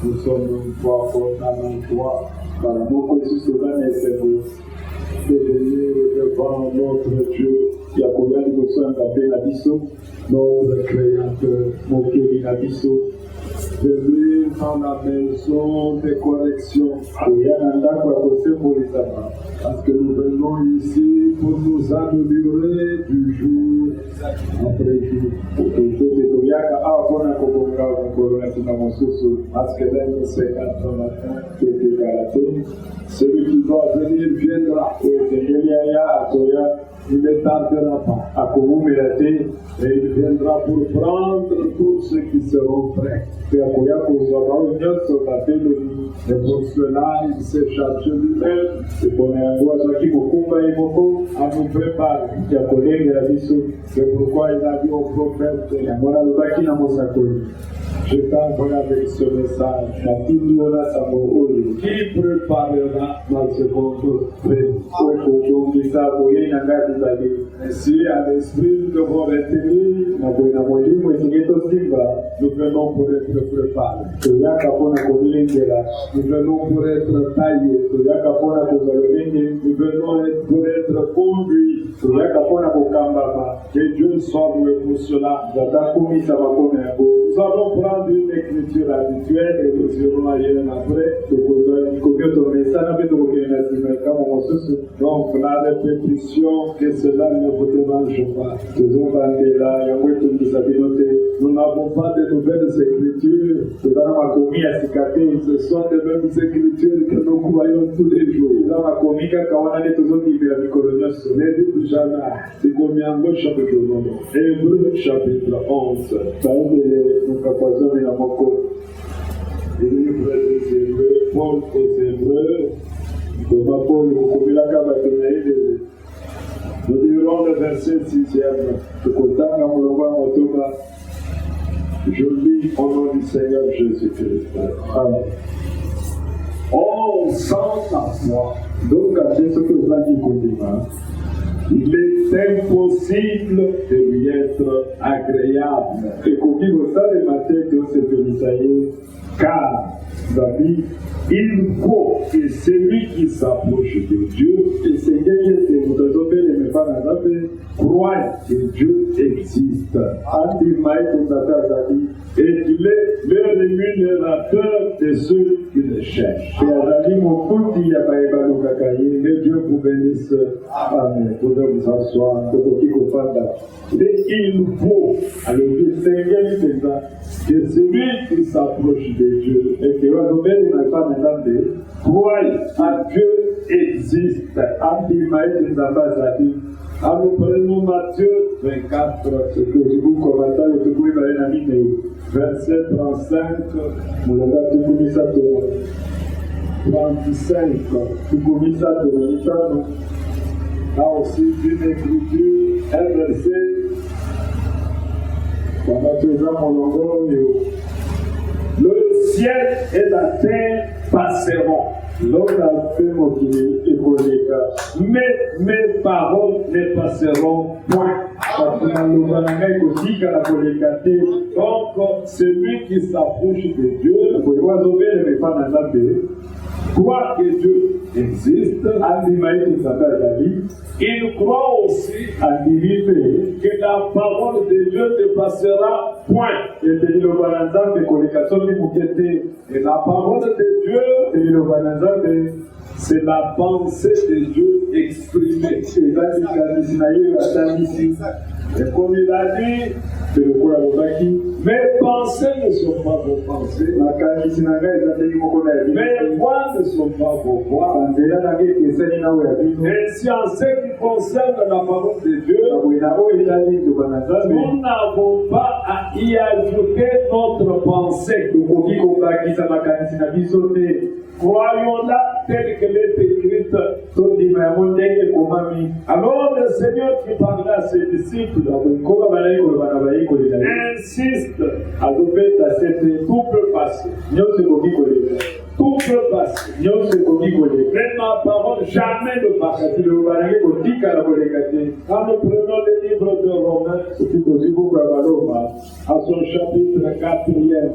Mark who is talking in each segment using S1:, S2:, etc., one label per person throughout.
S1: Nous sommes une fois condamnés en toi, par l'amour que Jésus est nous. De venir devant notre Dieu, qui a connu de besoin d'appeler l'Abisso, notre Créateur, mon Kévin Abisso. Venir dans la maison de correction. Parce que nous venons ici pour nous améliorer du jour après jour. Celui qui doit venir viendra. Il ne tardera pas. Et il viendra pour prendre tous ceux qui seront prêts. Et pour cela, il s'est chargé lui-même à nous préparer. C'est pourquoi il a dit au prophète, je t'envoie avec ce message qui préparera ma seconde venue. Ainsi, à l'esprit de vos retenus, nous venons pour être préparés. Nous venons pour être taillés. Nous venons pour être conduits. Que Dieu soit loué pour cela. Nous allons prendre une écriture habituelle et nous irons ailleurs après. Donc la répétition, que cela ne vous dérange pas. Nous n'avons pas de nouvelles écritures. Ce sont les mêmes écritures que nous croyons tous les jours. Ne dites jamais. C'est combien de chapitre Hébreux chapitre 11. Le livre des Hébreux, Paul aux Hébreux, nous dirons le verset 6e. Je lis au nom du Seigneur Jésus-Christ. Amen. Oh, sans la foi, donc à ce que vous avez dit, il est impossible de lui être agréable. Et comme dit vous savez, Matthieu, car David, il faut que celui qui s'approche de Dieu, et c'est quelqu'un qui vous croit que Dieu existe. Et qu'il est le rémunérateur de ceux qui le cherchent. Que Dieu vous bénisse. Amen. Vous pouvez vous asseoir. Et il faut, alors que celui qui s'approche de Dieu et qui va croire à Dieu existe. Alors prenons Matthieu 24, ce que je vous commentais, verset 35, 35, là aussi une écriture, un verset, le ciel et la terre passeront. Mais mes paroles ne passeront point. Donc, celui qui s'approche de Dieu, croit que Dieu existe, il croit aussi que la parole de Dieu ne passera point. Et la parole de Dieu, c'est la pensée de Dieu exprimée. Et comme il a dit, mes pensées ne sont pas vos pensées, mes voix ne sont pas vos voix. Et si en ce qui concerne la parole de Dieu, nous n'avons pas à y ajouter notre pensée. Croyons-la telle qu'elle est écrite. Alors le Seigneur qui parlait à ses disciples insiste à tout peut passer. Tout peut passer. Mais ma parole jamais ne passera. Quand nous prenons le livre de Romains, à son chapitre 4e,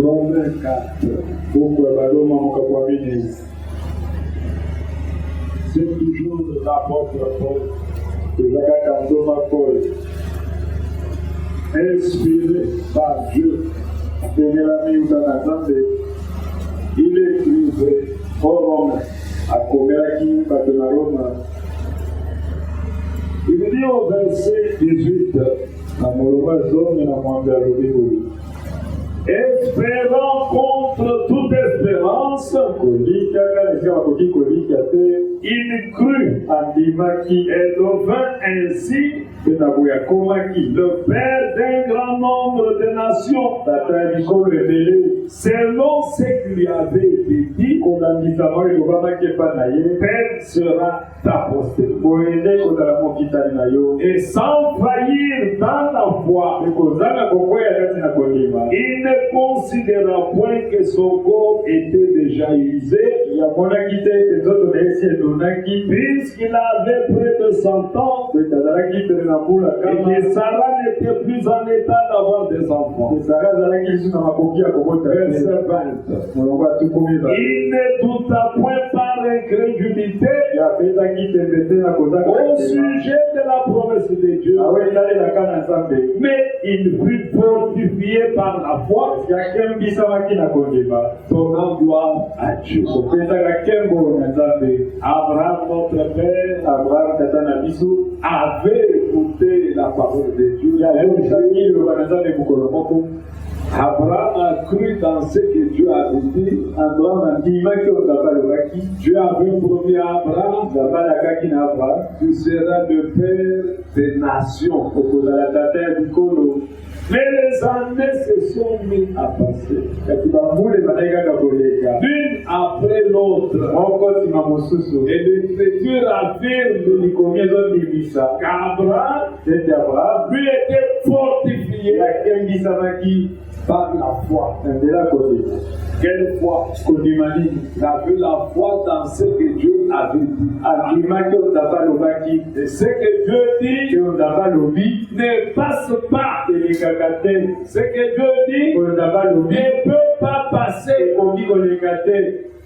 S1: Romains 4, c'est toujours l'apôtre Paul, Paul, inspiré par Dieu, il écrivait aux Romains, à Komeraki, Roma. Il dit au verset 18, espérant contre toute espérance, il crut en Dima qui est devint ainsi le père d'un grand nombre de nations, selon ce qu'il lui avait été dit, père sera ta postérité. Et sans faillir dans la foi, il ne considéra point que son corps était déjà usé, puisqu'il avait près de 100 ans, et que Sarah n'était plus en état d'avoir des enfants. Verset 20. Il ne douta point par incrédulité au sujet de la promesse de Dieu, mais il fut fortifié par la foi, donnant gloire à Dieu. Abraham, notre père, avait écouté la parole de Dieu. Abraham a cru dans ce que Dieu avait dit. Dieu avait promis à Abraham, tu seras le père des nations. Mais les années se sont mis à passer, l'une après l'autre. Et l'Écriture affirme qu'Abraham lui était fortifié par la foi. Quelle foi? Il avait la foi dans ce que Dieu avait dit. Et ce que Dieu dit ne passe pas. Ce que Dieu dit ne peut pas passer.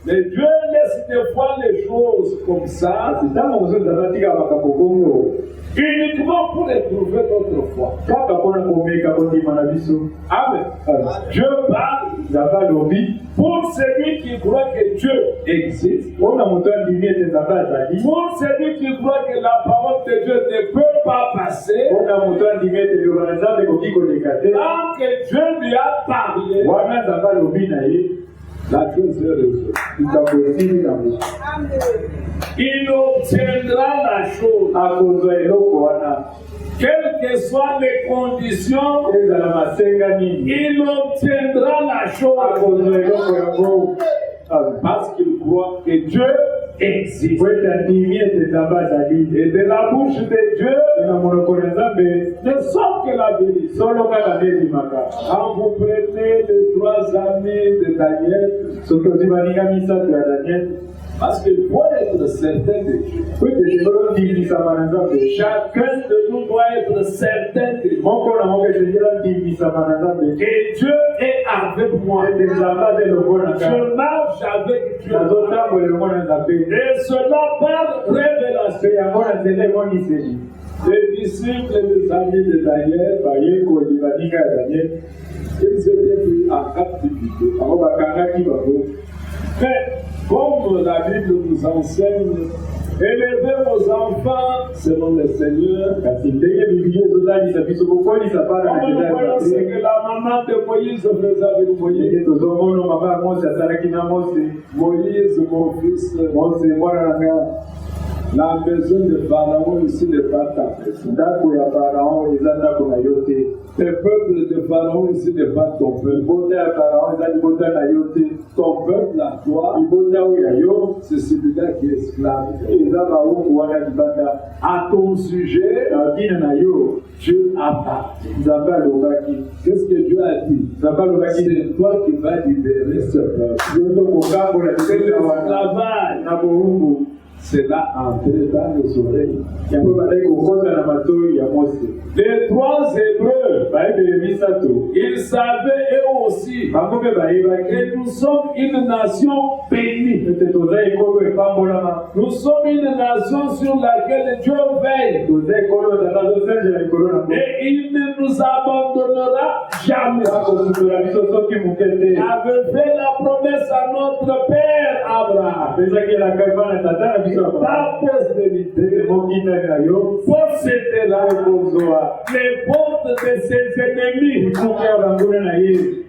S1: Mais Dieu laisse des fois les choses comme ça, uniquement pour éprouver notre foi. Amen. Dieu parle pour celui qui croit que Dieu existe, pour celui qui croit que la parole de Dieu ne peut pas passer, tant que Dieu lui a parlé. La deuxième raison. Il obtiendra la chose. Quelles que soient les conditions, il obtiendra la chose. Parce qu'il croit que Dieu existe. Et de la bouche de Dieu ne sort que la vérité. Quand vous prenez les 3 amis de Daniel, parce qu'il faut être certain de Dieu. Chacun de nous doit être certain de Dieu. Et Dieu est avec moi. Je marche avec Dieu. Et cela par révélation. Les disciples et les amis de Daniel, ils étaient pris en captivité. Mais comme la Bible nous enseigne, élevez vos enfants selon le Seigneur. Comme nous voyons ce que la maman de Moïse faisait avec Moïse. Moïse, mon fils, la maison de Pharaon ici n'est pas ta maison. Le peuple de Pharaon ici n'est pas ton peuple. Ton peuple à toi, c'est celui-là qui est esclave. À ton sujet, Dieu a parlé. Qu'est-ce que Dieu a dit? C'est toi qui vas libérer ce peuple. C'est l'esclavage. C'est là entré dans les oreilles. Les 3 Hébreux, ils savaient eux aussi que nous sommes une nation bénie. Nous sommes une nation sur laquelle Dieu veille. Et il ne nous abandonnera jamais. Il avait fait la promesse à notre père Abraham. Ta postérité possédera les portes de ses ennemis.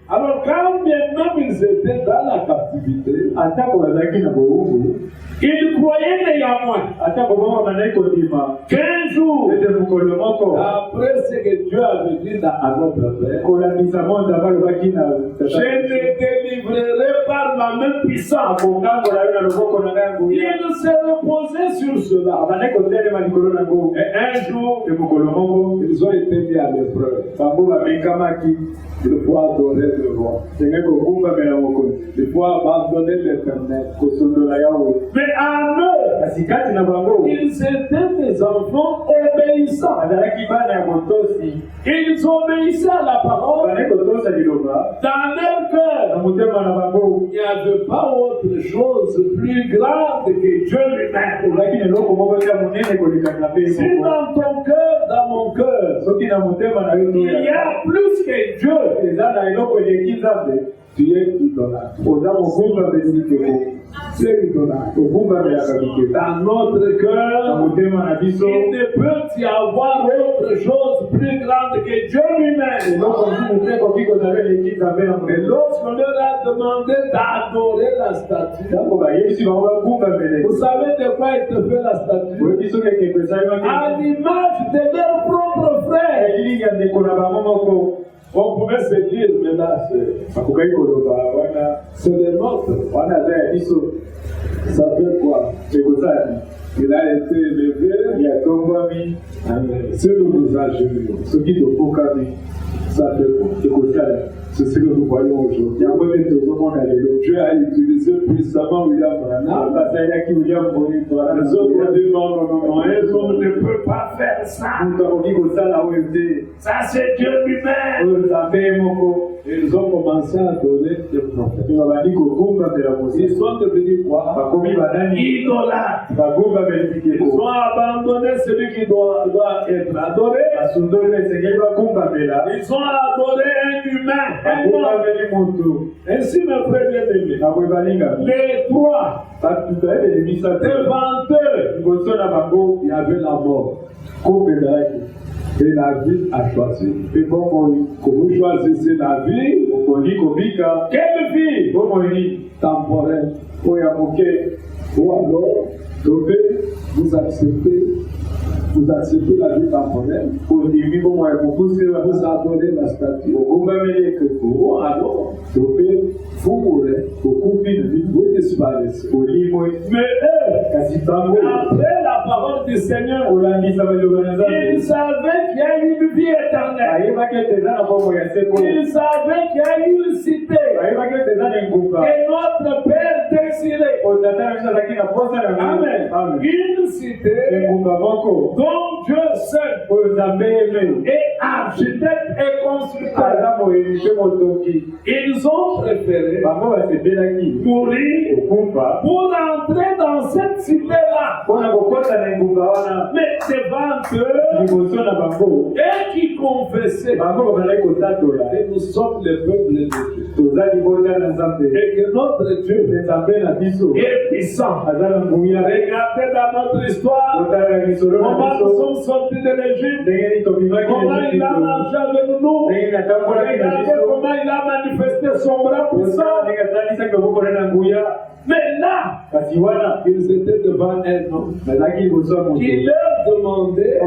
S1: Alors, quand maintenant ils étaient dans la captivité, ils croyaient néanmoins qu'un jour, après ce que Dieu avait dit à notre père, je les délivrerai par ma main puissante. Ils se reposaient sur cela. Et un jour, ils ont été mis à l'épreuve. Il faut adorer le roi. Il faut abandonner l'éternel. Mais en eux, ils étaient des enfants obéissants. Ils obéissaient à la parole. Dans leur cœur, il n'y avait pas autre chose plus grande que Dieu lui-même. Si dans ton cœur, dans mon cœur, il y a plus que Dieu, tu es idolâtre. C'est idolâtre. Dans notre cœur, il ne peut y avoir autre chose plus grande que Dieu lui-même. Et lorsqu'on leur a demandé d'adorer la statue, vous savez de quoi ils te fait la statue? À l'image de leur propre frère. On pouvait se dire, mais là, c'est le nôtre. Ça fait quoi? Il a été élevé, c'est nous nous agenouillons. Ce qui te faut, ça fait quoi? C'est ce que nous voyons aujourd'hui. Dieu a utilisé puissamment William Branham. Les autres disent non, les hommes ne peuvent pas faire ça. Ça, c'est Dieu lui-même. Ils ont commencé à donner des prophètes. Ils sont devenus quoi? Idolâtres. Ils ont abandonné celui qui doit être adoré. Ils ont adoré un humain. Ainsi, mes frères bien-aimés, les 3 devant eux, il y avait la mort. Et la vie a choisi. Et quand vous choisissez la vie, quelle vie? Temporelle. Ou alors, vous acceptez la vie temporelle. Vous adorez la statue. Ou alors, vous mourrez. Vous disparaissez. Mais eux, après la parole du Seigneur, ils savaient qu'il y a une vie éternelle. Ils savaient qu'il y a une cité. Et notre Père désirait. Amen. Une cité dont Dieu seul est architecte et constructeur. Ils ont préféré mourir pour entrer dans cette cité-là. Mais devant eux, et qui confessaient, et nous sommes le peuple de Dieu. Et que notre Dieu est puissant. Regardez dans notre histoire comment nous sommes sortis de l'Égypte, comment il a marché avec nous, regardez comment il a manifesté son bras puissant.
S2: Mais là, ils étaient devant un homme qui leur demandait de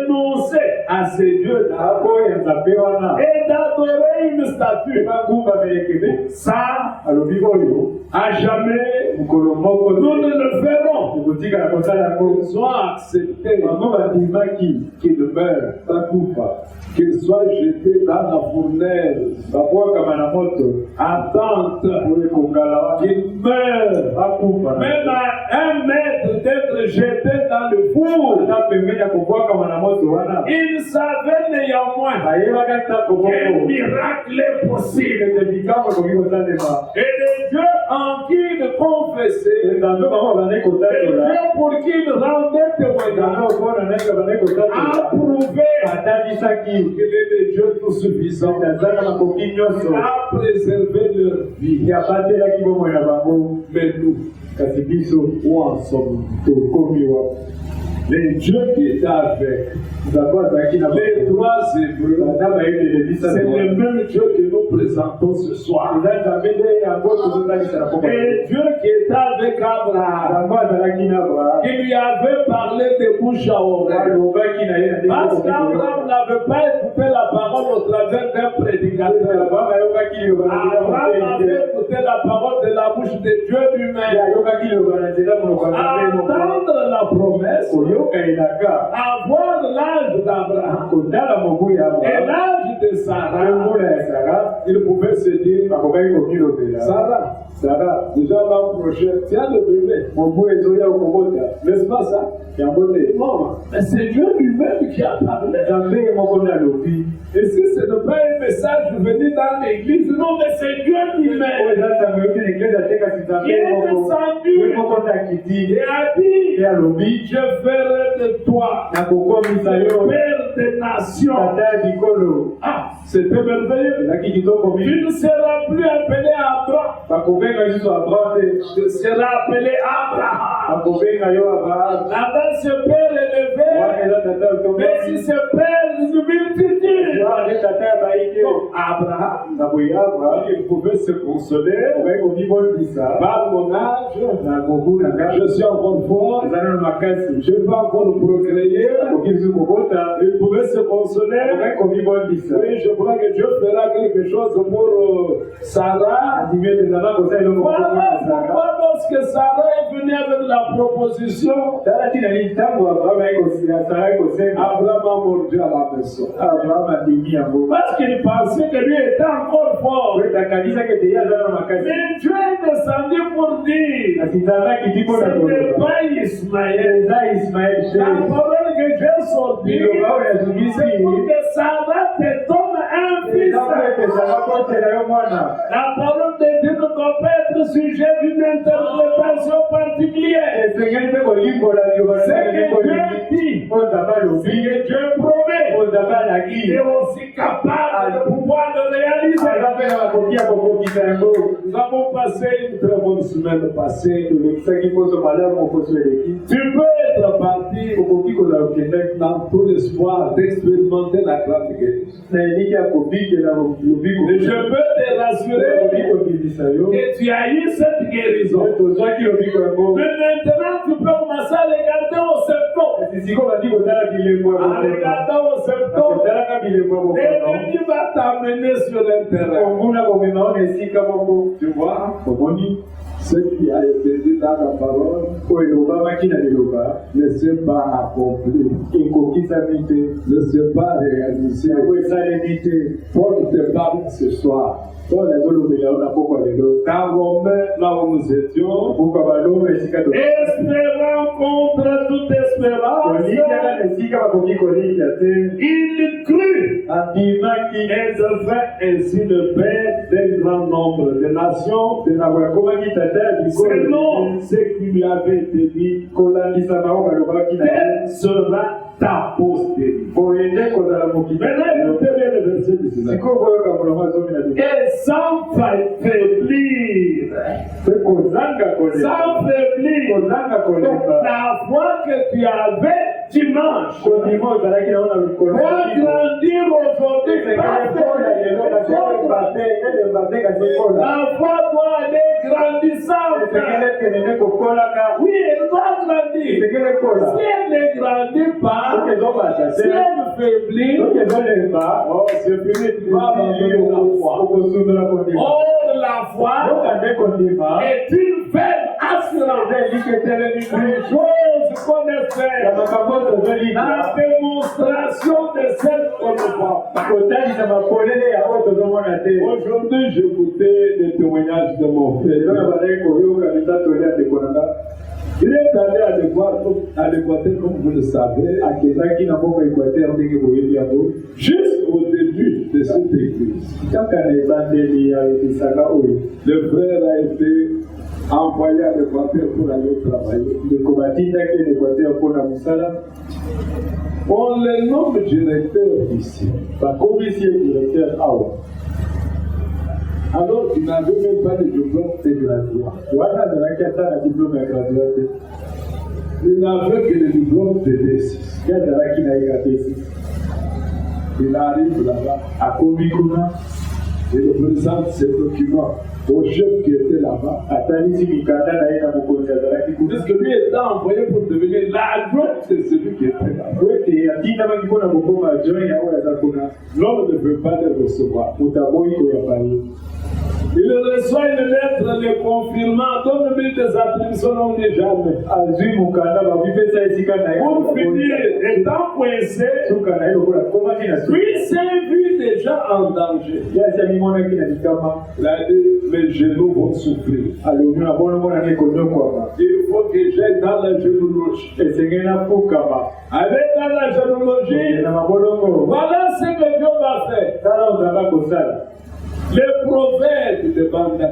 S2: renoncer à ces dieux-là et d'adorer une statue. Ça, à jamais, nous ne le ferons. Qu'ils soient acceptés, qu'ils meurent, qu'ils soient jetés dans la fournaise, attente, qu'ils meurent, même à 1 mètre d'être jetés dans le four. Ils savaient néanmoins qu'un miracle est possible. Et les dieux en qui ils confessaient, les dieux pour qui ils rendaient témoignage, approuvaient qu'il est le Dieu tout suffisant, a préservé leur vie. Mais nous, où en sommes-nous? Les dieux qui étaient avec les 3 Hébreux, c'est le même Dieu que nous présentons ce soir. Les dieux qui étaient avec Abraham, qui lui avait parlé de bouche à oreille. Parce qu'Abraham n'avait pas écouté la parole au travers d'un prédicateur. Abraham avait écouté la parole de la bouche de Dieu lui-même. Entendre la promesse, avoir l'âge d'Abraham et l'âge de Sarah, il pouvait se dire, Sarah, déjà l'an prochain, tiens le bébé, n'est-ce pas ça? Non, mais c'est Dieu lui-même qui a parlé. Et si ce n'est pas un message venu dans l'église, non, mais c'est Dieu lui-même qui est descendu et a dit, je ferai de toi le père des nations. Ah, c'était merveilleux. Tu ne seras plus appelé Abraham. Tu seras appelé Abraham. Là-bas, ce père élevé, mais si ce père une multitude. Abraham, il pouvait se consoler par mon âge. Je suis encore fort. Je vais encore procréer. Il pouvait se consoler. Oui, je crois que Dieu fera quelque chose pour Sarah. Voilà pourquoi lorsque Sarah est venue avec la proposition, Abraham a mordu à la maison. Parce qu'il pensait que lui était encore fort. Mais Dieu est descendu pour dire, ce n'est pas Ismaël. La parole que Dieu a sortie, c'est pour que Sarah te donne un fils. La parole de Dieu ne doit pas être sujet d'une interprétation particulière. C'est que Dieu dit, que Dieu promet, il est aussi capable de pouvoir le réaliser. Nous avons passé une très bonne semaine passée. Tu peux être parti dans tout l'espoir d'expérimenter la grande guérison. Je peux te rassurer que tu as eu cette guérison. Mais maintenant, tu peux commencer à regarder au septembre. En regardant au septembre, l'ennemi va t'amener sur un terrain. Tu vois, ce qui a été dit dans la parole ne s'est pas accompli, ne s'est pas réalisé. Paul te parle ce soir. Car Romains, là où nous étions, espérant contre toute espérance, il crut et devint ainsi le père d'un grand nombre de nations, selon ce qui lui avait été dit, quelle sera ta postérité. Maintenant, écoutez bien le verset 19. Et sans faiblir, la foi que tu avais dimanche, pour grandir aujourd'hui La foi doit aller grandissante. Oui, elle doit grandir. Si elle ne grandit pas, si elle faiblit, c'est fini. Or, la foi est une faible assurance. Une chose qu'on est fait, la démonstration de celle qu'on ne voit pas. Aujourd'hui, j'écoutais les témoignages de mon frère. Il est allé à l'Équateur, comme vous le savez, juste au début de cette église. Le frère a été envoyé à l'Équateur pour aller travailler. On le nomme directeur ici. Alors, il n'avait même pas de diplôme de graduat. Il n'avait que le diplôme de D6. Il arrive là-bas, à Komikuna, et il présente ses documents au chef qui était là-bas. Puisque lui était envoyé pour devenir l'adjoint de celui qui était là-bas. L'homme ne veut pas le recevoir. Il reçoit une lettre le confirmant, donne-lui des attributions non jamais. Pour finir, étant coincé, puis s'est vu déjà en danger. Il a dit, mes genoux vont souffrir. Il faut que j'aille dans la généalogie. Avec dans la généalogie, voilà ce que Dieu va faire. Le prophète de Bandaka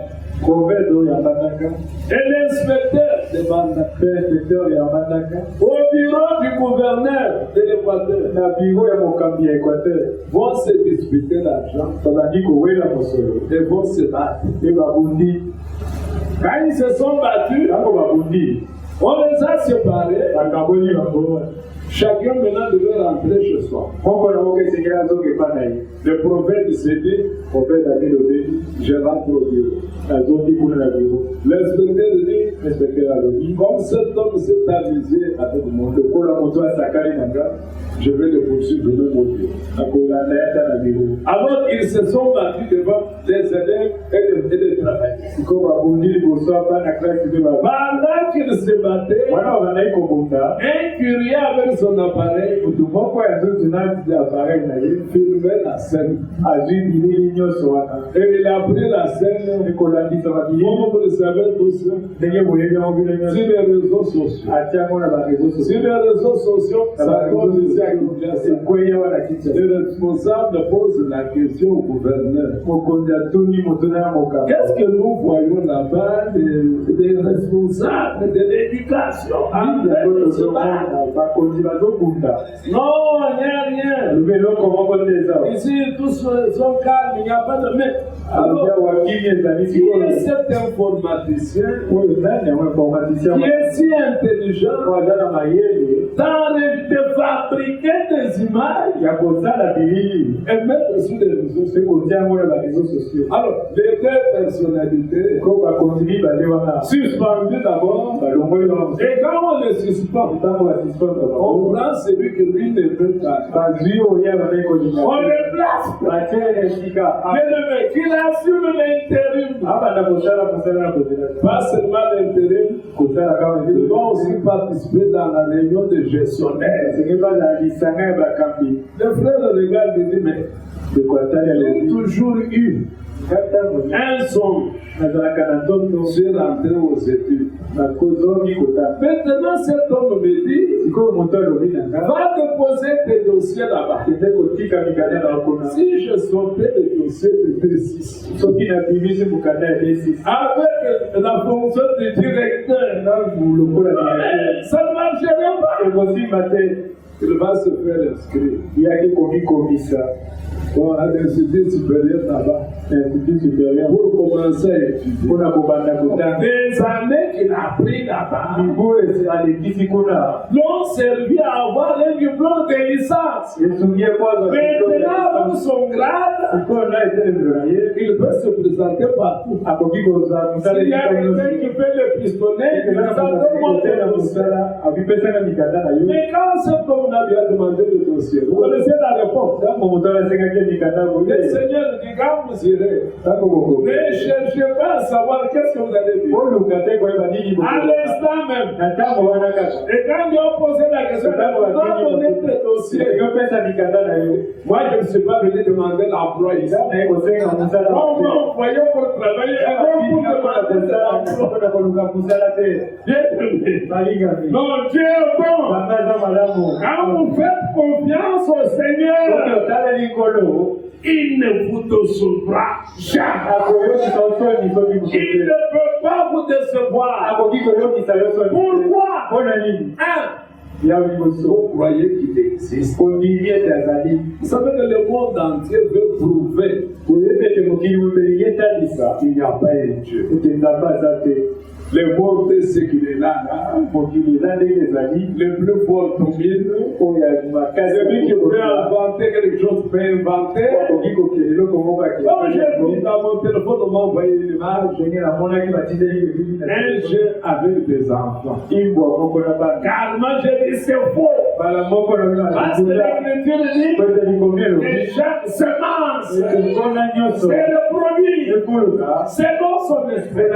S2: et l'inspecteur de Bandaka au bureau du gouverneur de l'Équateur vont se disputer l'argent et vont se battre. Quand ils se sont battus, on les a séparés. Chacun maintenant devait rentrer chez soi. Le prophète s'est dit, je rentre au bureau. L'inspecteur dit, comme cet homme s'est amusé avec moi, je vais le poursuivre de mon bureau. Alors ils se sont battus devant les élèves et les travailleurs. Pendant qu'ils se battaient, un curieux avec son appareil filmait la scène. Et il a pris la scène, comme vous le savez tous, sur les réseaux sociaux. Sur les réseaux sociaux, ça cause ici à Kinshasa. Le responsable pose la question au gouverneur. Qu'est-ce que nous voyons là-bas des responsables de l'éducation? Non, il n'y a rien. Ici, tous sont calmes, il n'y a pas de mec. Alors, qui est cet informaticien qui est si intelligent de fabriquer des images et mettre sur les réseaux sociaux. Alors, les deux personnalités suspendues d'abord, et quand on les suspend, on prend celui que lui ne peut pas. On le place. Mais le mec, il assume l'intérim. Pas seulement l'intérim, il doit aussi participer dans la réunion des gestionnaires. Le frère regarde et dit, mais j'ai toujours eu un songe. J'ai rentré aux études. Maintenant, cet homme me dit, va déposer tes dossiers là-bas. Si je sortais le dossier de D6 avec la fonction de directeur, ça ne marcherait pas. Il va se faire inscrire. On a des études supérieures là-bas. Pour commencer à étudier. Des années qu'il a pris là-bas l'ont servi à avoir un diplôme de licence. Maintenant, pour son grade, il peut se présenter partout. S'il y a quelqu'un qui fait le pistonnet, il va monter le dossier. Mais quand cet homme lui a demandé le dossier, vous connaissez la réponse. Le Seigneur dit, quand vous irez, ne cherchez pas à savoir qu'est-ce que vous allez dire. À l'instant même. Et quand ils ont posé la question, on doit donner le dossier. Moi, je ne suis pas venu demander l'emploi ici. On m'a envoyé pour travailler, pour demander l'emploi. Non, Dieu est bon. Quand vous faites confiance au Seigneur, il ne vous décevra jamais. Il ne peut pas vous décevoir. Pourquoi? Vous croyez qu'il existe. Vous savez que le monde entier veut prouver qu'il n'y a pas un Dieu. Le monde est ce qu'il est là, le plus fort domine. Celui qui peut inventer quelque chose peut inventer. Comme j'ai vu dans mon téléphone, on m'a envoyé une image. Un jeune avec des enfants. Car moi j'ai dit c'est faux. Parce que l'Écriture dit les gens se mangent. C'est le produit. C'est dans son esprit.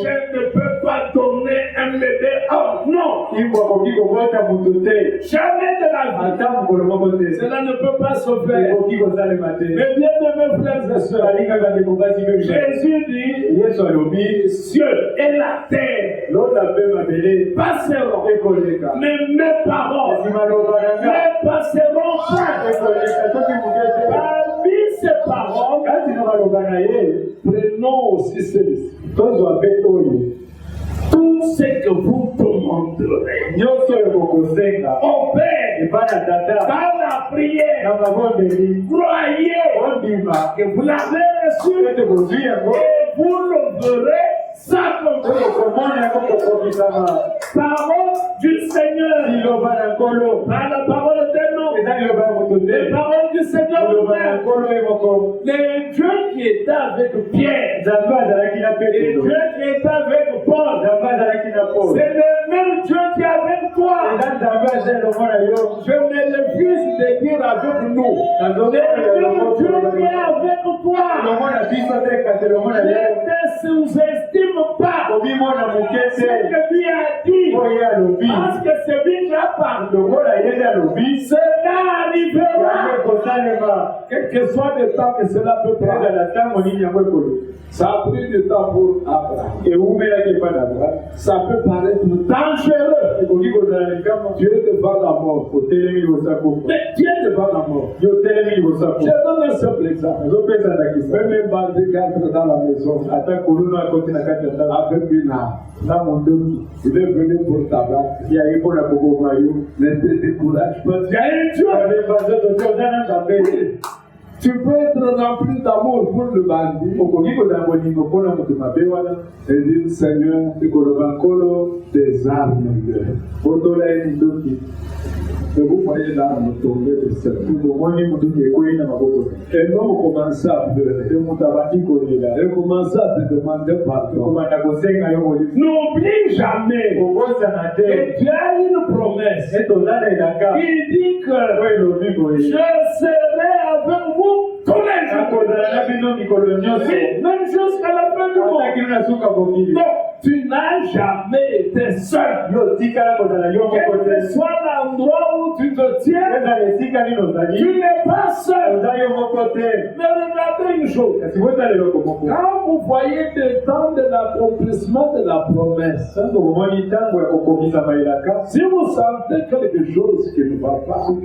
S2: Je ne peux pas donner un bébé homme. Non. Jamais de la vie. Cela ne peut pas se faire. Mais bien aimés frères et sœurs, Jésus dit, cieux et la terre passeront, mais mes paroles ne passeront pas. Parmi ces paroles, prenons aussi celle-ci. Tout ce que vous demanderez au Père dans la prière, croyez que vous l'avez reçu et vous le verrez s'accomplir. Parole du Seigneur, par la parole d'un homme, les paroles du Seigneur lui-même. Le Dieu qui était avec Pierre, le Dieu qui était avec Paul, c'est le même Dieu qui est avec toi. Je me refuse de dire avec nous. Le même Dieu qui est avec toi. Ne te sous-estime pas ce que lui a dit. Parce que c'est lui qui a parlé. Cela arrivera. Quel que soit le temps que cela peut prendre. Ça a pris du temps pour Abraham. Ça peut paraître dangereux. Dieu est devant la mort. Mais Dieu est devant la mort. Je donne un simple exemple. Même un bandit qui entre dans la maison avec une arme. Il est venu pour tabac. Ne te décourage pas. Il y a un Dieu. Tu peux être rempli d'amour pour le bandit. Et dire, Seigneur, des armes. Et vous voyez l'arme tomber de ciel. Et nous commençons à pleurer. Et commençons à te demander pardon. N'oublie jamais que tu as une promesse. Il dit que je serai avec vous tous les jours. Même jusqu'à la fin du monde. Donc, tu n'as jamais été seul. Quel que soit l'endroit où tu te tiens, tu n'es pas seul. Mais regardez une chose. Quand vous voyez le temps de l'accomplissement de la promesse, si vous sentez quelque chose qui ne va pas, vous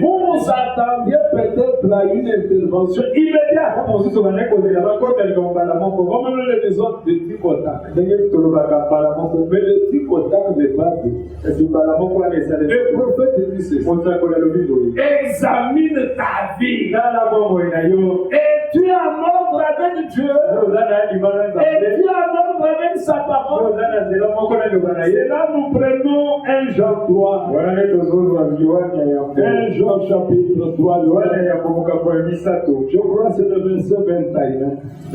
S2: vous attendiez peut-être à une intervention immédiate. Comme nous le disons de Ticotac. Mais le Ticotac n'est pas vu. Le prophète dit ceci. Examine ta vie et tu es en ordre avec Dieu. Et tu es en ordre avec sa parole. Et là, nous prenons 1 Jean 3. 1 Jean chapitre 3. Je crois que c'est le verset 21. 1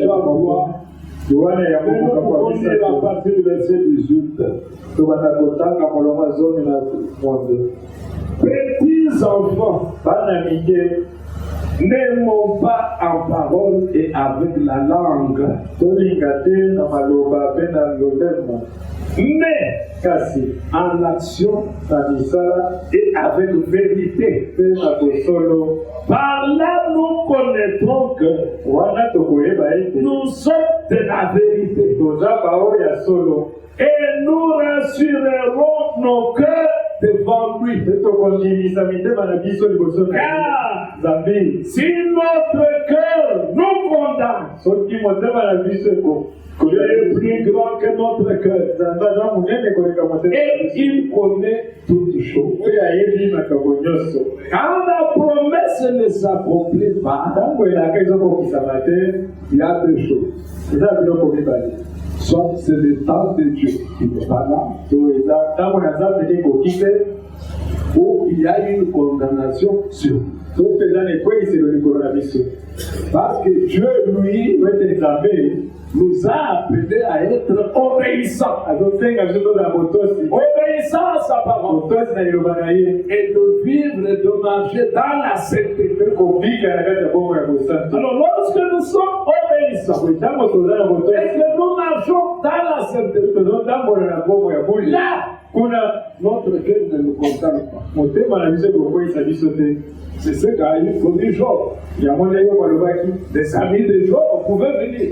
S2: Jean 3. Nous allons lire à partir du verset 18. Petits enfants, n'aimons pas en parole et avec la langue, mais en action et avec vérité. Par là, nous connaîtrons que nous sommes de la vérité. Et nous rassurerons nos cœurs devant lui. Car si notre cœur nous condamne, Dieu est plus grand que notre cœur. Et il connaît toutes choses. Quand la promesse ne s'accomplit pas, il y a deux choses. Soit c'est le temps de Dieu qui n'est pas là, ou il y a une condamnation sur nous. Parce que Dieu, lui, nous a appelés à être obéissants. Obéissants à sa parole. Et de vivre et de marcher dans la sainteté. Alors, lorsque nous sommes obéissants, et que nous marchons dans la sainteté, là, notre cœur ne nous condamne pas. C'est ce qu'a dit pour Job. Des amis de Job pouvaient venir.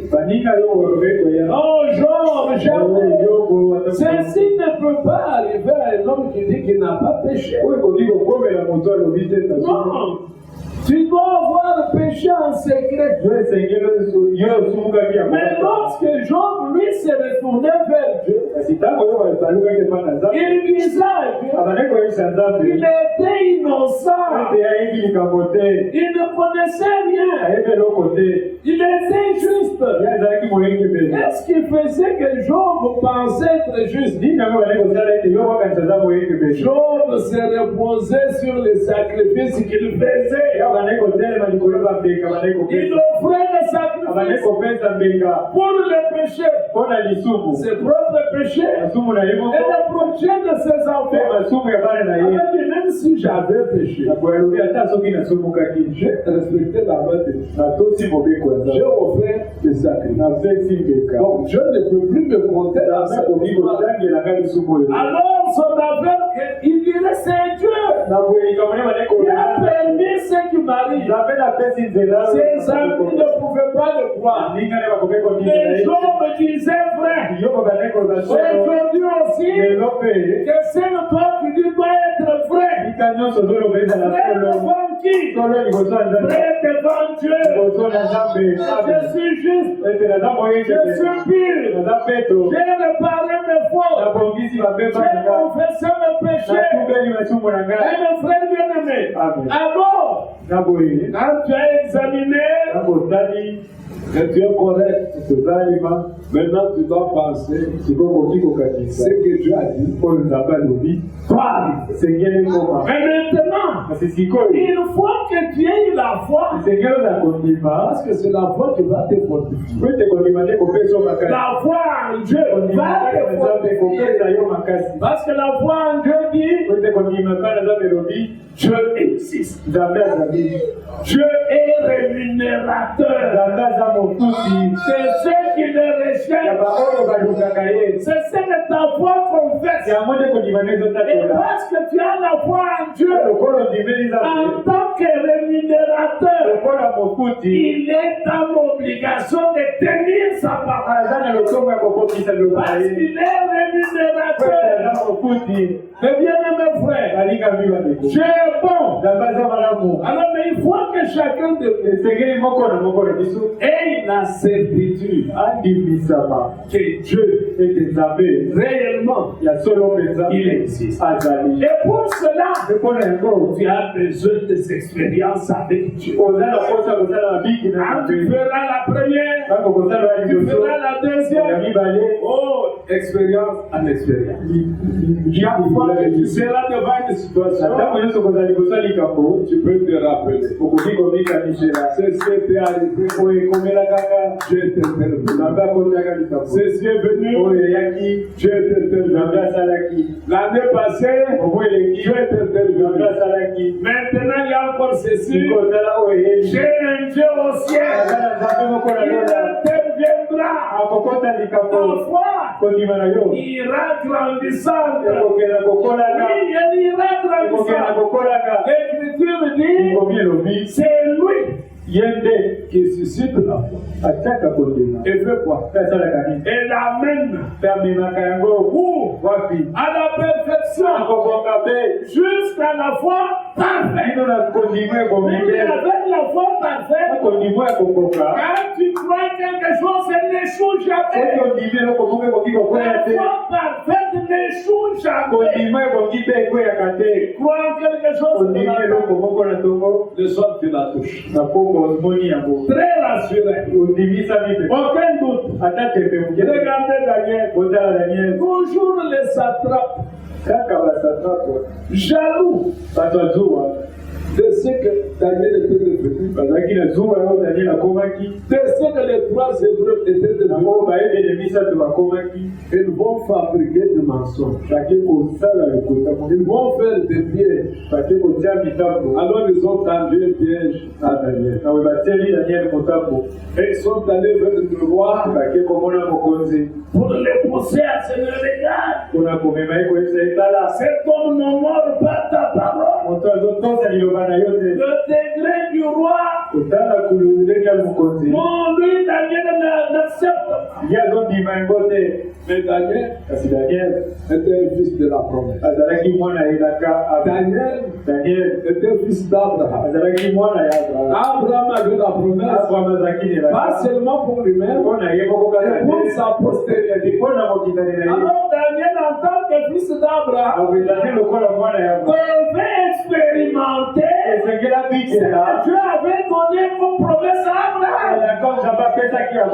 S2: Non, Job, jamais. Ceci ne peut pas arriver à un homme qui dit qu'il n'a pas péché. Non. Tu dois avoir péché en secret. Mais lorsque Job, lui, s'est retourné vers Dieu, il disait à Dieu, il était innocent. Il ne connaissait rien. Il était juste. Qu'est-ce qui faisait que Job pensait être juste? Job s'est reposé sur les sacrifices qu'il faisait. Il offrait des sacrifices pour le péché, ses propres péchés et le projet de ses enfants. Même si j'avais péché, j'ai respecté la loi de Dieu. J'ai offert des sacrifices. Donc Dieu ne peut plus me compter dans sa vie. Alors son affaire, il dirait c'est Dieu qui a permis ce qui m'arrive. Ses amis ne pouvaient pas le croire. Mais Job me disait vrai. Aujourd'hui aussi, que c'est le toi qui dit doit être vrai. Vrai devant qui? Vrai devant Dieu. Je suis juste. Je suis pur. J'ai réparé mes fautes. J'ai confessé mes péchés. Et mes frères bien-aimés. Alors, quand tu as examiné que tu es correct, maintenant tu dois penser ce que Dieu a dit. Mais maintenant, il faut que tu aies la foi. Parce que c'est la foi qui va te fortifier. La foi en Dieu va te fortifier. Parce que la foi en Dieu dit Dieu existe. Dieu est rémunérateur. C'est ceux qui le recherchent. C'est ce que ta foi confesse. Et parce que tu as la foi en Dieu, en tant que rémunérateur, il est dans l'obligation de tenir sa parole. Parce qu'il est rémunérateur. Mais bien mes frères, Dieu est bon. Alors mais il faut que chacun de nous ait la certitude que Dieu réellement il existe. Et pour cela, tu as besoin de ces expériences avec Dieu. Quand tu feras la première, tu feras la deuxième. Oh, expérience en expérience. Chaque fois que tu seras devant une situation, tu peux te rappeler. C'est ce qui est arrivé. Dieu t'interpelle. C'est ce qui est venu. Dieu t'interpelle. L'année passée, Dieu t'interpelle. Maintenant, il y a encore ceci. J'ai un Dieu au ciel. Il interviendra. Parfois, il ira grandissant. Il ira grandissant. L'Écriture dit, c'est lui qui suscite la foi. Et fait quoi? Et l'amène à la perfection jusqu'à la foi parfaite. Et avec la foi parfaite, quand tu crois quelque chose, elle n'échoue jamais. La foi parfaite n'échoue jamais. Tu crois en quelque chose, le soir tu la touches. Très rassuré. Aucun doute. Regardez Daniel. Toujours les satrapes. Jaloux. De ce que Daniel était devenu. De ce que les trois Hébreux étaient devenus. Ils vont fabriquer des mensonges. Ils vont faire des pièges. Alors ils ont tendu un piège à Daniel. Et ils sont allés vers le roi pour le pousser à se le regarder. Cet homme n'honore pas ta parole. Le degré du roi. Non, lui, Daniel n'accepte pas. Mais Daniel était un fils de la promesse. Daniel était un fils d'Abraham. Abraham avait la promesse, pas seulement pour lui-même, mais pour sa postérité. Alors Daniel, en tant que fils d'Abraham, devait expérimenter ce que Dieu avait donné comme promesse à Abraham.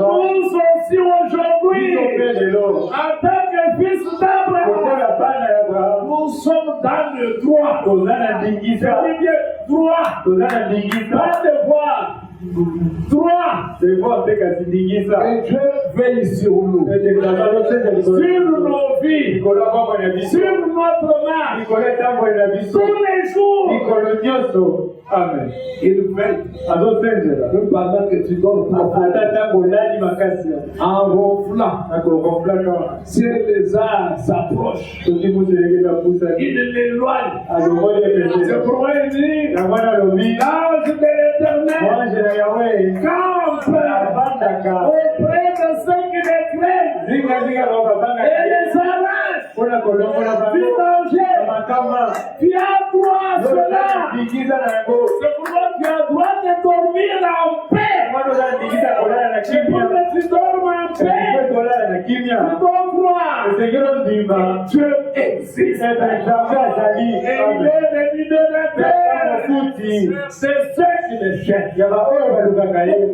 S2: Nous aussi aujourd'hui, en tant que fils d'Abraham, nous sommes dans le droit. Droit. Pas devoir. Droit. Et Dieu veille sur nous. Sur nos vies. Sur notre marche. Tous les jours. Amen. Il veille. Même pendant que tu dors en ronflant. Si les arts s'approchent, il l'éloigne. C'est pourquoi il dit, l'ange de l'Éternel campe auprès de ceux qui les craignent et les arrache du danger. Tu as droit à cela. C'est pourquoi tu as droit de dormir en paix. C'est pourquoi tu dors en paix. Tu dois croire. Dieu existe. Et il est venu de la terre. C'est ce qui les cherche.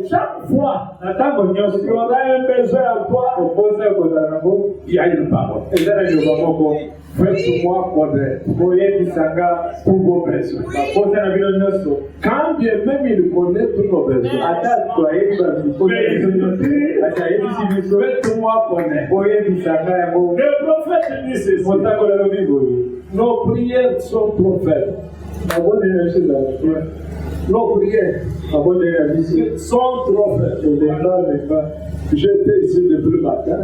S2: Chaque fois que tu auras un besoin en toi, il y a une parole. Faites-moi connaître pour vos besoins. Quand bien même il connaît tous nos besoins, faites-moi connaître. Le prophète dit ceci. Nos prières sont prophètes. Nos prières sont prophètes. J'étais ici depuis le matin.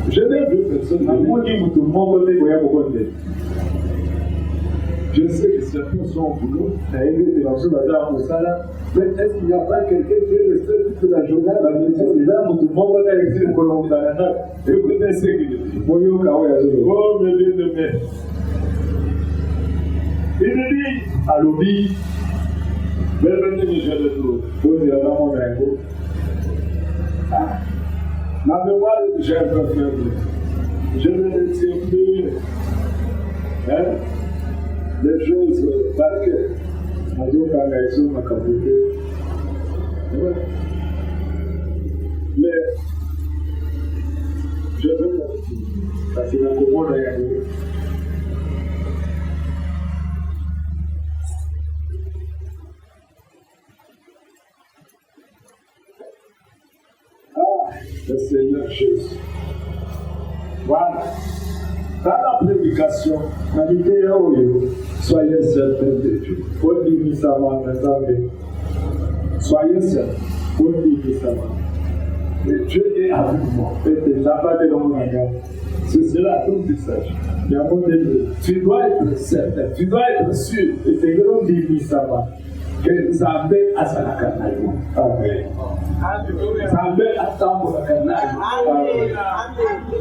S2: Je n'ai vu personne.
S1: Je sais que certains sont au boulot, mais est-ce qu'il n'y a pas quelqu'un qui est resté toute la journée à la maison? Il va vous demander avec ce que l'on va faire. Écoutez ce qu'il dit. Oh, mais bien. Il dit, Alobi, bienvenue, je le trouve. Ma mémoire est déjà un peu faible. Je ne retiens plus les choses par cœur. Mais je veux le dire. Parce qu'il y a beaucoup de gens. Le Seigneur Jésus. Voilà. Dans la prédication, soyez certains de Dieu. Soyez certains. Et Dieu est avec moi. C'est cela dont il s'agit. Tu dois être certain, tu dois être sûr. Et c'est grand divin que Zambé a sa canal. Amen. Zambé a sa canal.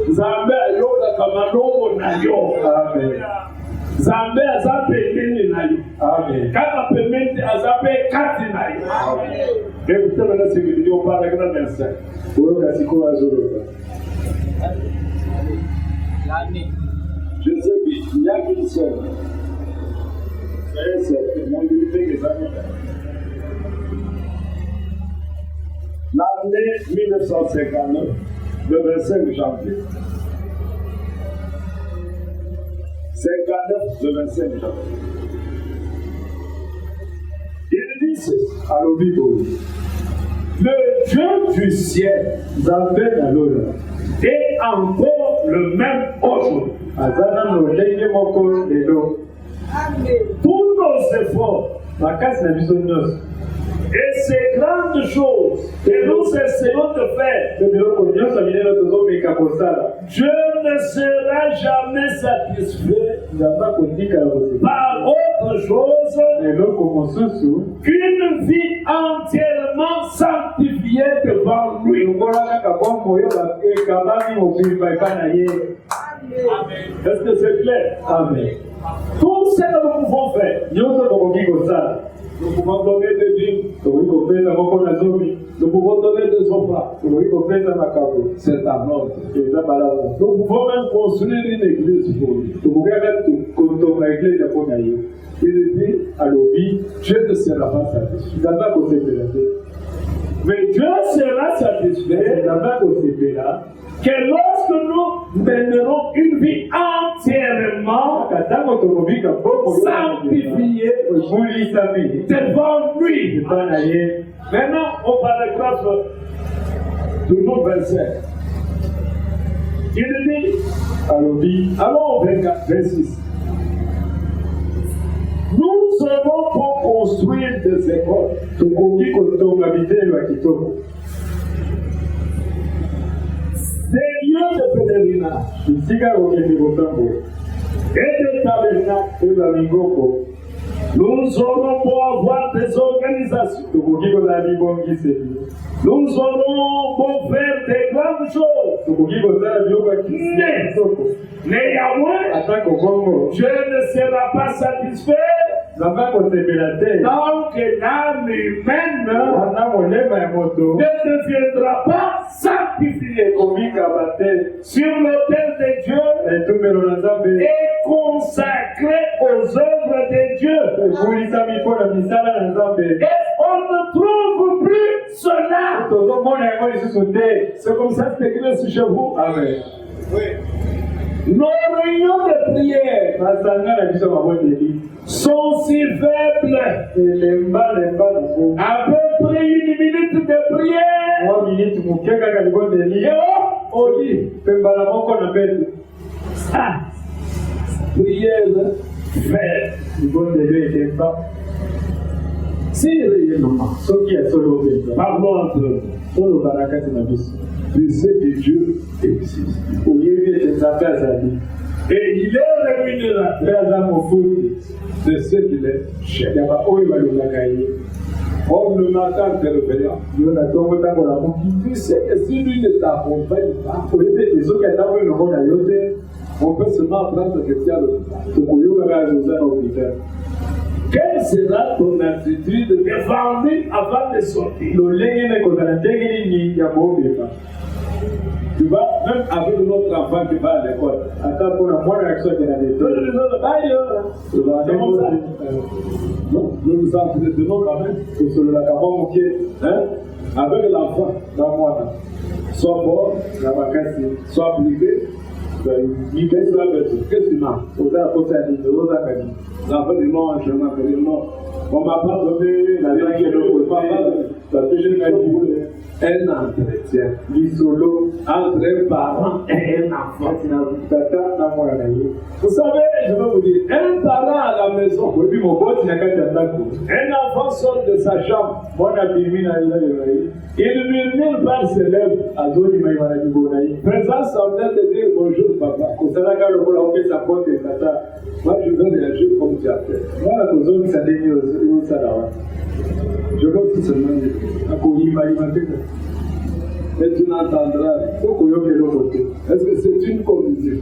S1: Zambé a yo la kamano na yo. Amen. Zambé a sa pemeni na yo. Amen. Kama pemeni a sa pe kati na yo. Amen. Et vous savez là c'est que Dieu parle avec un message. Pour le classico azolo. Je sais qu'il n'y a qu'une seule. L'année 1959, le 25 janvier. 59, le 25 janvier. Il dit ceci à l'Obibo. Le Dieu du ciel, est encore le même aujourd'hui. Tous nos efforts et ces grandes choses que nous essayons de faire, Dieu ne sera jamais satisfait par autre chose qu'une vie entièrement sanctifiée devant lui. Est-ce que c'est clair? Amen. Tout ce que nous pouvons faire, nous pouvons donner des dîmes, nous pouvons donner des offrandes, c'est un ordre. Nous pouvons même construire une église pour lui. Il dit à l'objet, Dieu ne sera pas satisfait. Mais Dieu sera satisfait que lorsque nous mènerons une vie entièrement sanctifiée devant lui. Maintenant, au paragraphe toujours 25, il dit, allons au 24, 26. Nous avons pour construire des écoles. Des lieux de pèlerinage et de tabernacle. Nous aurons pour avoir des organisations. Nous aurons pour faire des grandes choses. Mais Yahweh, Dieu ne sera pas satisfait tant que l'âme humaine ne deviendra pas sanctifiée sur l'autel de Dieu et consacrée aux œuvres de Dieu. Et on ne trouve plus cela. C'est comme ça que c'est écrit chez vous. Amen. Oui. Nos réunions de prière sont si faibles. À peu près 1 minute de prière. On dit prière faible. Si réellement, parlons entre nous. Tu sais que Dieu existe. Et il est
S2: rémunérateur de ce qu'il est chef. Or, le matin, te réveillant, tu sais que si lui ne t'accompagne pas, on peut seulement apprendre que tu as l'hôpital. Quelle sera ton attitude devant lui avant de sortir? Tu vas, même avec notre enfant qui va à l'école, nous nous entretenons quand même avec l'enfant, soit fort, soit privé. Qu'est-ce que tu m'as? L'enfant dit non, je m'en connais non. On m'a pas donné la langue de un entretien solo entre un parent et un enfant. Vous savez, je vais vous dire, un parent à la maison, un enfant sort de sa chambre, il murmure par ses lèvres, présent semblait te dire bonjour papa. Moi je veux réagir comme tu as fait. Je veux tout seulement dire. Et tu n'entendras rien. Est-ce que c'est une conviction?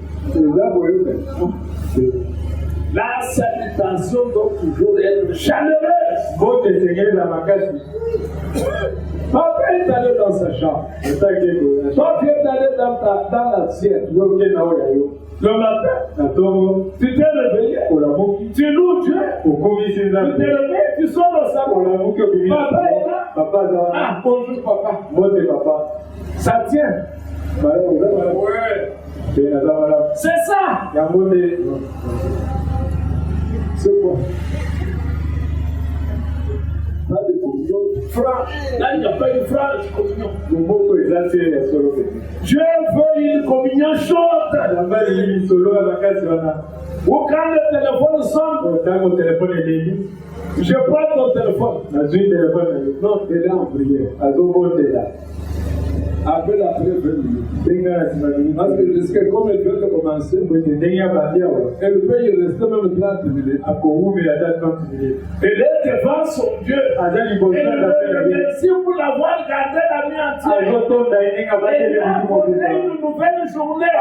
S2: La salutation doit toujours être chaleureuse. Papa est allé dans sa chambre. Toi tu es allé dans la sienne. Le matin, tu t'es réveillé, tu loues Dieu, tu t'es réveillé, tu sors au salon. Papa est là. Ah, bonjour papa. Ça tient. Ouais. C'est ça. C'est quoi? Pas de communion franche. Là, il n'y a pas une franche communion. Dieu veut une communion chaude. Ou quand le téléphone sonne, je prends ton téléphone. Non, tu es là en prière. Appelle après 20 minutes. Parce que jusqu'à comme elle vient de commencer, elle peut y rester même 30 minutes. Elle est devant son Dieu. Elle le remercie pour l'avoir gardé la nuit entière. Elle a apporté une nouvelle journée.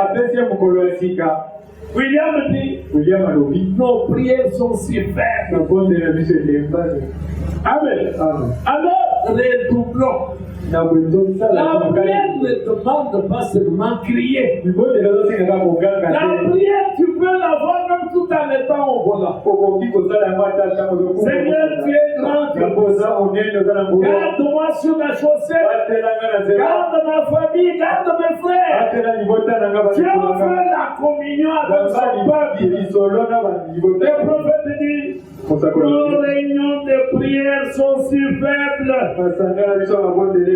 S2: William dit, nos prières sont si faibles. Amen. Alors, redoublons. La prière ne demande pas seulement crier. La prière, tu peux l'avoir même tout en étant au volant. Seigneur, tu es grand. Garde-moi sur la chaussée. Garde ma famille. Garde mes frères. Tu as offert la communion avec son peuple. Le prophète dit, nos réunions de prière sont si faibles.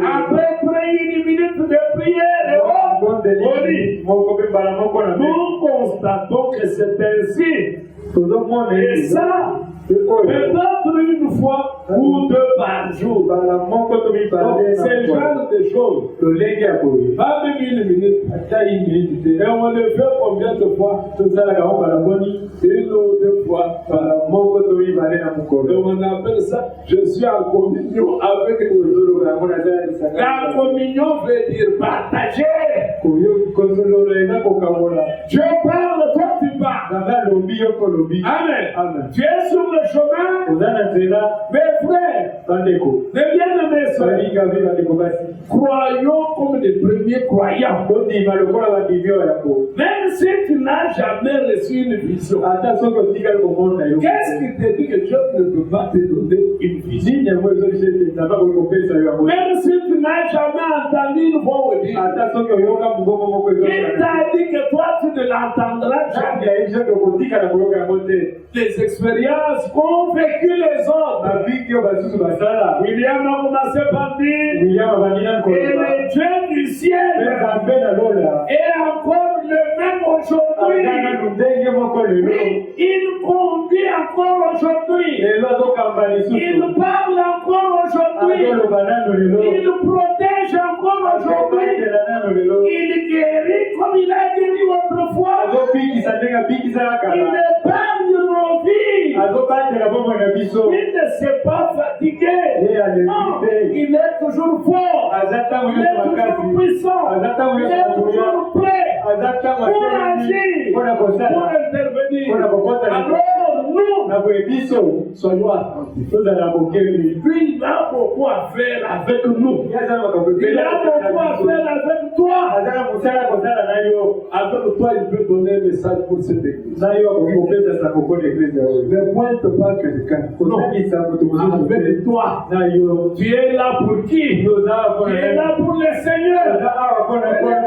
S2: Après une minute de prière, nous constatons que c'est ainsi. Et ça, peut-être une fois ou deux par jour. C'est le genre de choses. Pas même une minute. Et on le fait combien de fois? Une ou deux fois. Et on appelle ça, je suis en communion avec les autres. La communion veut dire partager. Je parle, toi tu parles. Amen. Tu es sur le chemin. Mes frères, mes bien-aimés soeurs, croyons comme des premiers croyants. Même si tu n'as jamais reçu une vision, qu'est-ce qui te dit que Dieu ne peut pas te donner une vision? Même si tu n'as jamais entendu une voix dire, il t'a dit que toi tu ne l'entendras jamais. Les expériences qu'ont vécu les autres. William a commencé par dire, et le Dieu du ciel est encore le même aujourd'hui. Il conduit encore aujourd'hui. Il parle encore aujourd'hui. Il protège encore aujourd'hui. Il guérit comme il a guéri autrefois. épargne nos vies. Il ne s'est pas fatigué. Non, il est toujours fort. Il est toujours puissant. Il est toujours prêt pour agir, pour intervenir. Alors nous, soyons attentifs. Lui, il a beaucoup à faire avec nous. Il a beaucoup à faire avec toi. Avec toi, il peut donner un message pour cette église. Ne pointe pas quelqu'un. Non. Avec toi. Tu es là pour qui? Tu es là pour le Seigneur.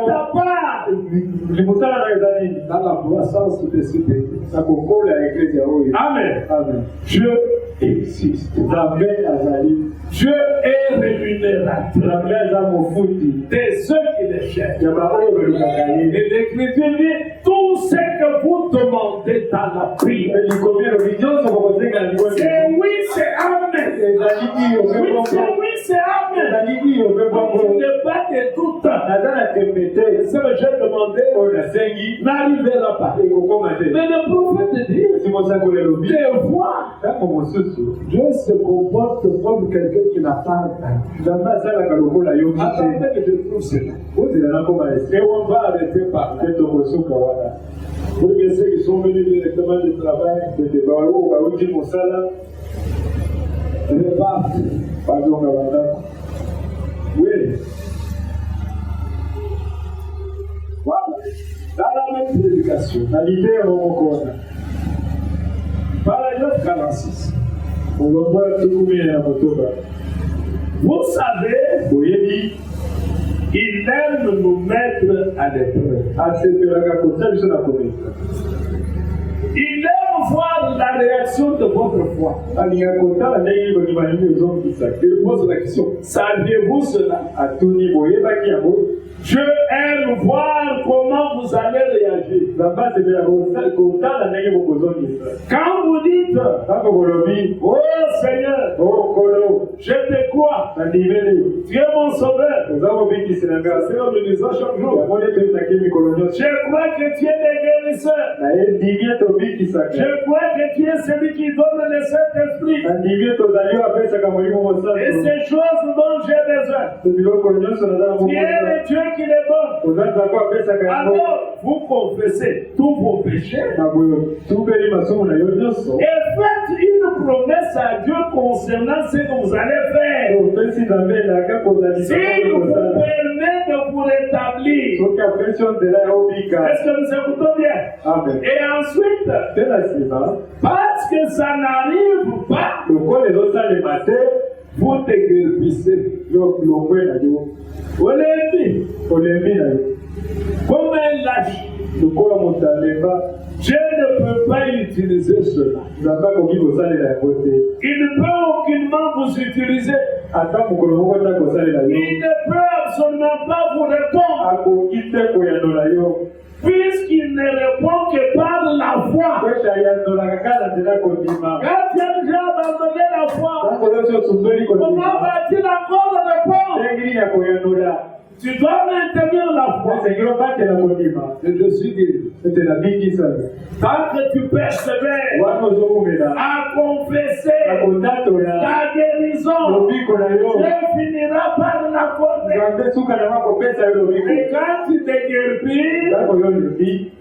S2: Ta part. Dans la croissance de cette église. Amen. Dieu existe. Dieu est rémunérateur de ceux qui le cherchent. Et l'Écriture dit tout ce que vous demandez dans la prière. C'est oui, c'est amen. Oui, c'est amen. Il n'y a pas de doute. Ce que j'ai demandé n'arrivera pas. Mais le prophète dit des fois, Dieu se comporte comme quelqu'un qui n'a pas attendez que je trouve cela. Et on va arrêter par là. Pour que ceux qui sont venus directement du travail, repartent. Oui. Voilà. Dans la même prédication, paragraphe 46. Vous savez, il aime nous mettre à l'épreuve. Il aime voir la réaction de votre foi. Il pose la question. Saviez-vous cela? Dieu aime voir comment vous allez réagir. Quand vous dites, oh Seigneur, je te crois, tu es mon sauveur. C'est comme nous disons chaque jour. Je crois que tu es le guérisseur. Je crois que tu es celui qui donne le Saint-Esprit. Et ces choses dont j'ai besoin. Tu es le Dieu qui les donne. Alors, vous confessez tous vos péchés. Et faites une promesse à Dieu concernant ce que vous allez faire. S'il vous permet de vous rétablir. Est-ce que nous écoutons bien? Amen. Et ensuite, parce que ça n'arrive pas, vous te guérissez. Comme un lâche, Dieu ne peut pas utiliser cela. Il ne peut aucunement vous utiliser. Il ne peut absolument pas vous répondre. Puisqu'il ne répond que par la foi. Quand tu as déjà abandonné la foi, comment va-t-il encore répondre? Tu dois maintenir la foi. Et je suis guéri. Tant que tu persévères à confesser ta guérison, Dieu finira par l'accorder. Et quand tu te guéris,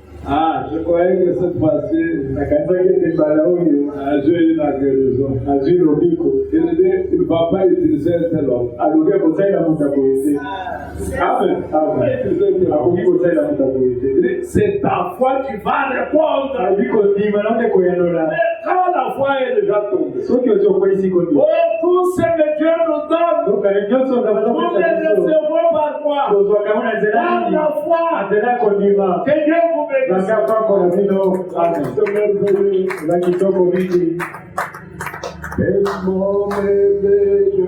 S2: je croyais que cette fois-ci, Dieu est la guérison. Il ne va pas utiliser un tel homme. Amen. C'est ta foi qui va répondre. Quand la foi est déjà tombée, tout ce que Dieu nous donne, nous les recevons par foi. Par la foi, que Dieu vous bénisse. Amen.